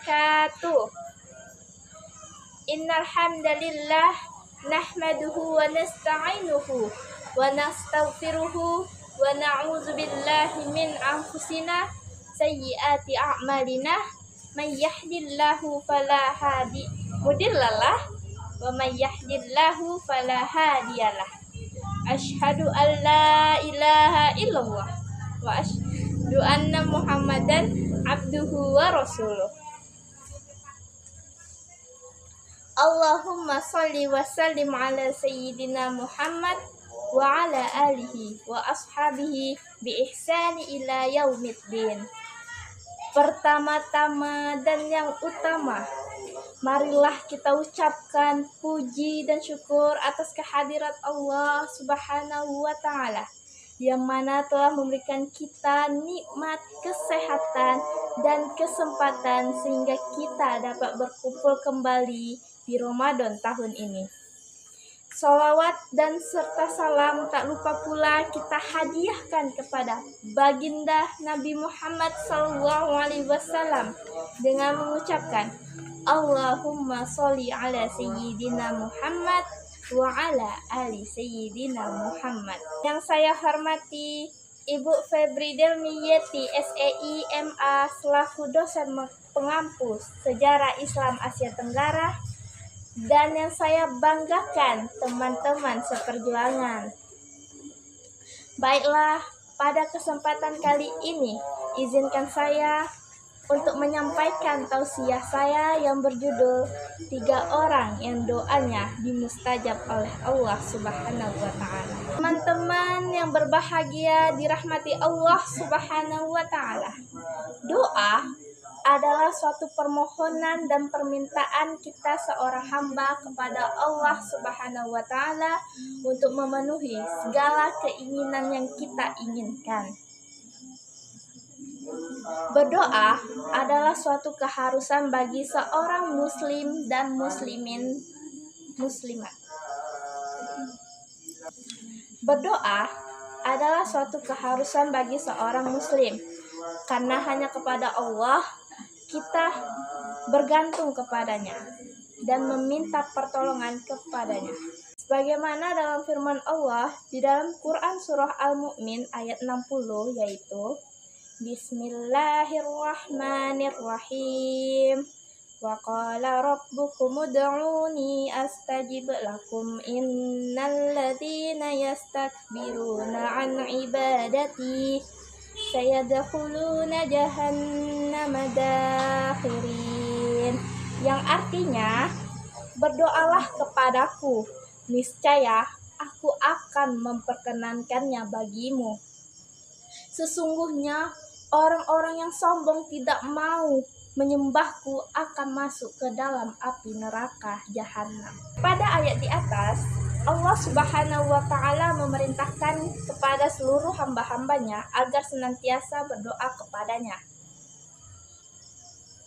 wabarakatuh. Innal hamdalillah nahmaduhu wa nasta'inuhu wa nastaghfiruhu wa na'udzu billahi min anfusina sayyiati a'malina may yahdihillahu fala mudhillalah wa may yahdihillahu fala hadiyalah. Asyhadu an la ilaha illallah wa asyhadu anna Muhammadan abduhu wa rasuluh. Allahumma sholli wa sallim ala sayyidina Muhammad wa ala alihi wa ashabihi bi ihsani ila yaumiddin. Pertama-tama dan yang utama, marilah kita ucapkan puji dan syukur atas kehadirat Allah Subhanahu wa Ta'ala, yang mana telah memberikan kita nikmat kesehatan dan kesempatan sehingga kita dapat berkumpul kembali di Ramadan tahun ini. Sholawat dan serta salam tak lupa pula kita hadiahkan kepada baginda Nabi Muhammad SAW dengan mengucapkan Allahumma sholli ala sayyidina Muhammad wa ala ali sayyidina Muhammad. Yang saya hormati Ibu Febri Delmiyeti, SEI MA, selaku dosen pengampus Sejarah Islam Asia Tenggara, dan yang saya banggakan teman-teman seperjuangan. Baiklah, pada kesempatan kali ini izinkan saya untuk menyampaikan tausiah saya yang berjudul 3 orang yang doanya dimustajab oleh Allah Subhanahu wa Ta'ala. Teman-teman yang berbahagia dirahmati Allah Subhanahu wa Ta'ala, doa adalah suatu permohonan dan permintaan kita seorang hamba kepada Allah Subhanahu wa Ta'ala untuk memenuhi segala keinginan yang kita inginkan. Berdoa adalah suatu keharusan bagi seorang muslim dan muslimat. Berdoa adalah suatu keharusan bagi seorang muslim, karena hanya kepada Allah kita bergantung kepadanya dan meminta pertolongan kepadanya. Sebagaimana dalam firman Allah di dalam Quran surah Al-Mu'min ayat 60, yaitu Bismillahirrahmanirrahim. Wa qala rabbukum ud'uni astajib lakum innal ladzina yastakbiruna an ibadati sayadkhuluna jahannama dakhirin. Yang artinya, berdoalah kepadaku, niscaya aku akan memperkenankannya bagimu. Sesungguhnya orang-orang yang sombong tidak mau menyembahku akan masuk ke dalam api neraka jahanam. Pada ayat di atas, Allah Subhanahu wa Ta'ala memerintahkan kepada seluruh hamba-hambanya agar senantiasa berdoa kepadanya.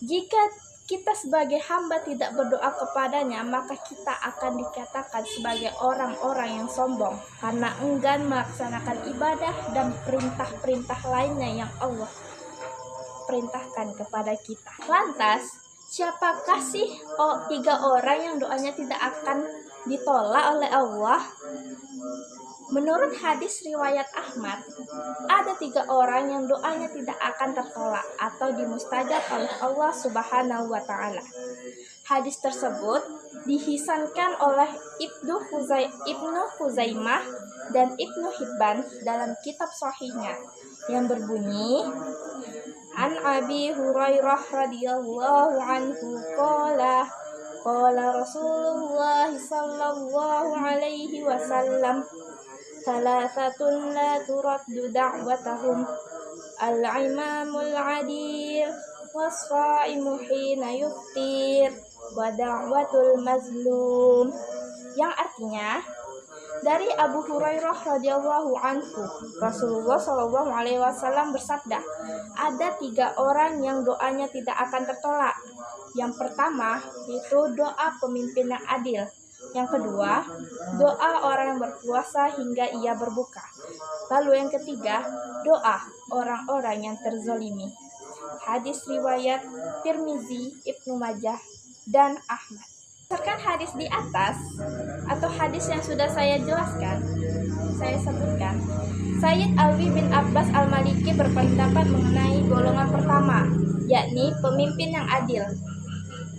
Jika kita sebagai hamba tidak berdoa kepadanya, maka kita akan dikatakan sebagai orang-orang yang sombong karena enggan melaksanakan ibadah dan perintah-perintah lainnya yang Allah perintahkan kepada kita. Lantas, siapakah sih 3 orang yang doanya tidak akan ditolak oleh Allah? Menurut hadis riwayat Ahmad, ada 3 orang yang doanya tidak akan tertolak atau dimustajab oleh Allah Subhanahu wa Ta'ala. Hadis tersebut dihisankan oleh Ibnu Huzaimah dan Ibnu Hibban dalam kitab sahihnya yang berbunyi, An Abi Hurairah radhiyallahu anhu qala Rasulullah sallallahu alaihi wasallam, Thalathatun la turaddu da'watahum al-imamul adil was-sha'imu hina yuftir wa da'watul mazlum. Yang artinya, dari Abu Hurairah radhiyallahu anhu, Rasulullah Shallallahu alaihi wasallam bersabda, ada 3 orang yang doanya tidak akan tertolak. Yang pertama itu doa pemimpin yang adil. Yang kedua, doa orang yang berpuasa hingga ia berbuka. Lalu yang ketiga, doa orang-orang yang terzalimi. Hadis riwayat Tirmizi, Ibnu Majah, dan Ahmad. Berdasarkan hadis di atas atau hadis yang sudah saya jelaskan, saya sebutkan, Sayyid Alwi bin Abbas Al-Maliki berpendapat mengenai golongan pertama, yakni pemimpin yang adil.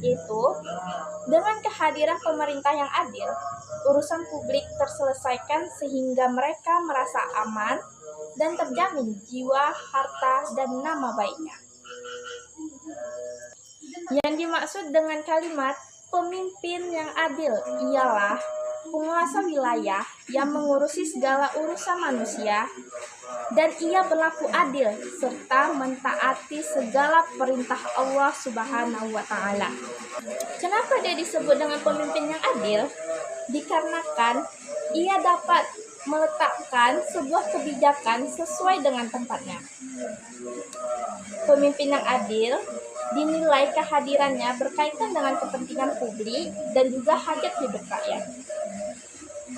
Yaitu, dengan kehadiran pemerintah yang adil, urusan publik terselesaikan sehingga mereka merasa aman dan terjamin jiwa, harta, dan nama baiknya. Yang dimaksud dengan kalimat pemimpin yang adil ialah penguasa wilayah yang mengurusi segala urusan manusia dan ia berlaku adil serta mentaati segala perintah Allah Subhanahu wa Ta'ala. Kenapa dia disebut dengan pemimpin yang adil? Dikarenakan ia dapat meletakkan sebuah kebijakan sesuai dengan tempatnya. Pemimpin yang adil dinilai kehadirannya berkaitan dengan kepentingan publik dan juga hajat hidup rakyat.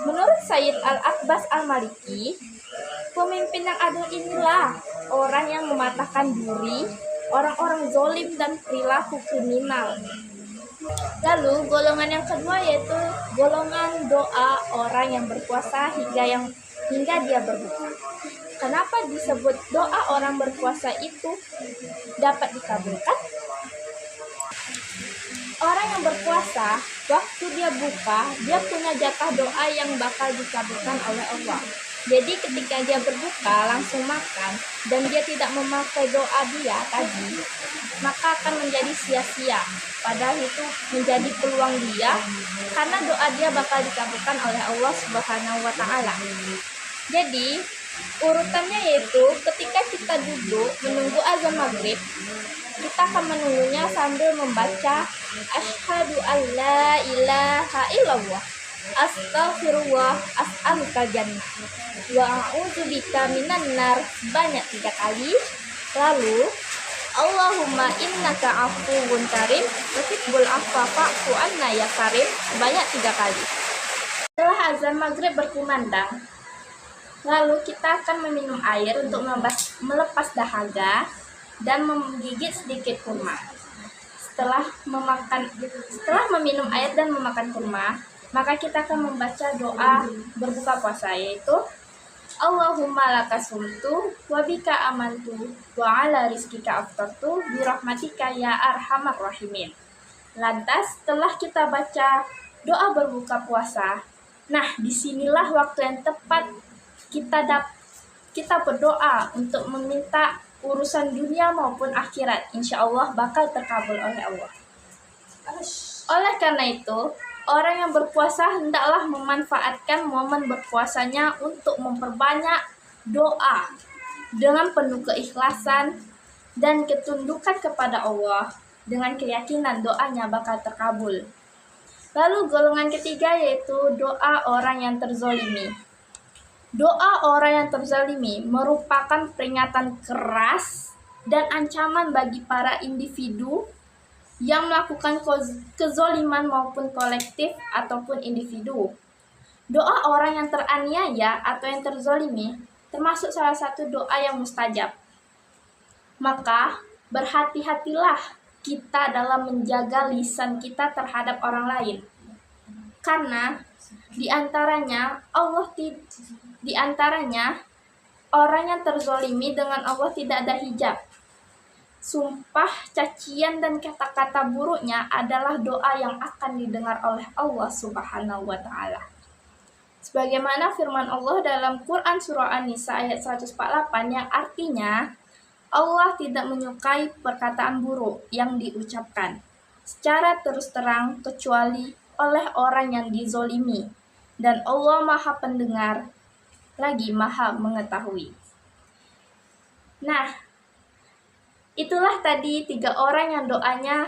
Menurut Sayyid Al-Abbas Al-Maliki, pemimpin yang adil inilah orang yang mematahkan duri orang-orang zalim dan perilaku kriminal. Lalu golongan yang kedua yaitu golongan doa orang yang berpuasa hingga dia berbuka. Kenapa disebut doa orang berpuasa itu dapat dikabulkan? Orang yang berpuasa, waktu dia buka, dia punya jatah doa yang bakal dikabulkan oleh Allah. Jadi ketika dia berbuka langsung makan dan dia tidak memakai doa dia tadi, maka akan menjadi sia-sia. Padahal itu menjadi peluang dia karena doa dia bakal dikabulkan oleh Allah Subhanahu wa Ta'ala. Jadi urutannya yaitu ketika kita duduk menunggu azan maghrib, kita akan menunggunya sambil membaca asyhadu alla ilaha illallah, astaghfirullah, as'aluka jannah, wa a'udzubika minan nar sebanyak 3 kali. Lalu Allahumma innaka afuwun karim tuhibbul afwa fa'fu anna ya karim sebanyak 3 kali. Setelah azan maghrib berkumandang, lalu kita akan meminum air untuk melepas dahaga dan menggigit sedikit kurma. Setelah meminum air dan memakan kurma, maka kita akan membaca doa berbuka puasa yaitu Allahumma laka sumtu wa bika amantu wa ala rizkika aftartu bi rahmatika ya arhamar rahimin. Lantas setelah kita baca doa berbuka puasa, nah disinilah waktu yang tepat kita berdoa untuk meminta urusan dunia maupun akhirat, insya Allah bakal terkabul oleh Allah. Oleh karena itu, orang yang berpuasa hendaklah memanfaatkan momen berpuasanya untuk memperbanyak doa dengan penuh keikhlasan dan ketundukan kepada Allah dengan keyakinan doanya bakal terkabul. Lalu golongan ketiga yaitu doa orang yang terzolimi. Doa orang yang terzalimi merupakan peringatan keras dan ancaman bagi para individu yang melakukan kezoliman maupun kolektif ataupun individu. Doa orang yang teraniaya atau yang terzolimi termasuk salah satu doa yang mustajab. Maka berhati-hatilah kita dalam menjaga lisan kita terhadap orang lain. Karena di antaranya orang yang terzolimi dengan Allah tidak ada hijab. Sumpah, cacian, dan kata-kata buruknya adalah doa yang akan didengar oleh Allah Subhanahu wa Ta'ala. Sebagaimana firman Allah dalam Quran Surah An-Nisa ayat 148 yang artinya Allah tidak menyukai perkataan buruk yang diucapkan secara terus terang kecuali oleh orang yang dizolimi, dan Allah Maha Pendengar lagi Maha Mengetahui. Nah, itulah tadi 3 orang yang doanya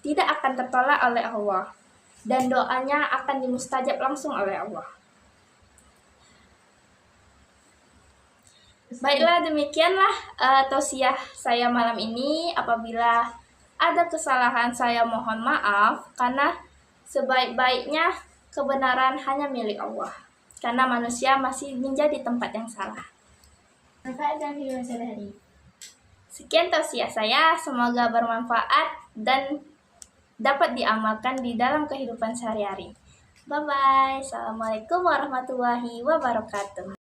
tidak akan tertolak oleh Allah dan doanya akan dimustajab langsung oleh Allah. Baiklah, demikianlah tausiah saya malam ini. Apabila ada kesalahan saya mohon maaf, karena sebaik-baiknya kebenaran hanya milik Allah, karena manusia masih menjadi tempat yang salah. Manfaat dan hidup sehari-hari. Sekian tausiah saya, semoga bermanfaat dan dapat diamalkan di dalam kehidupan sehari-hari. Bye-bye. Assalamualaikum warahmatullahi wabarakatuh.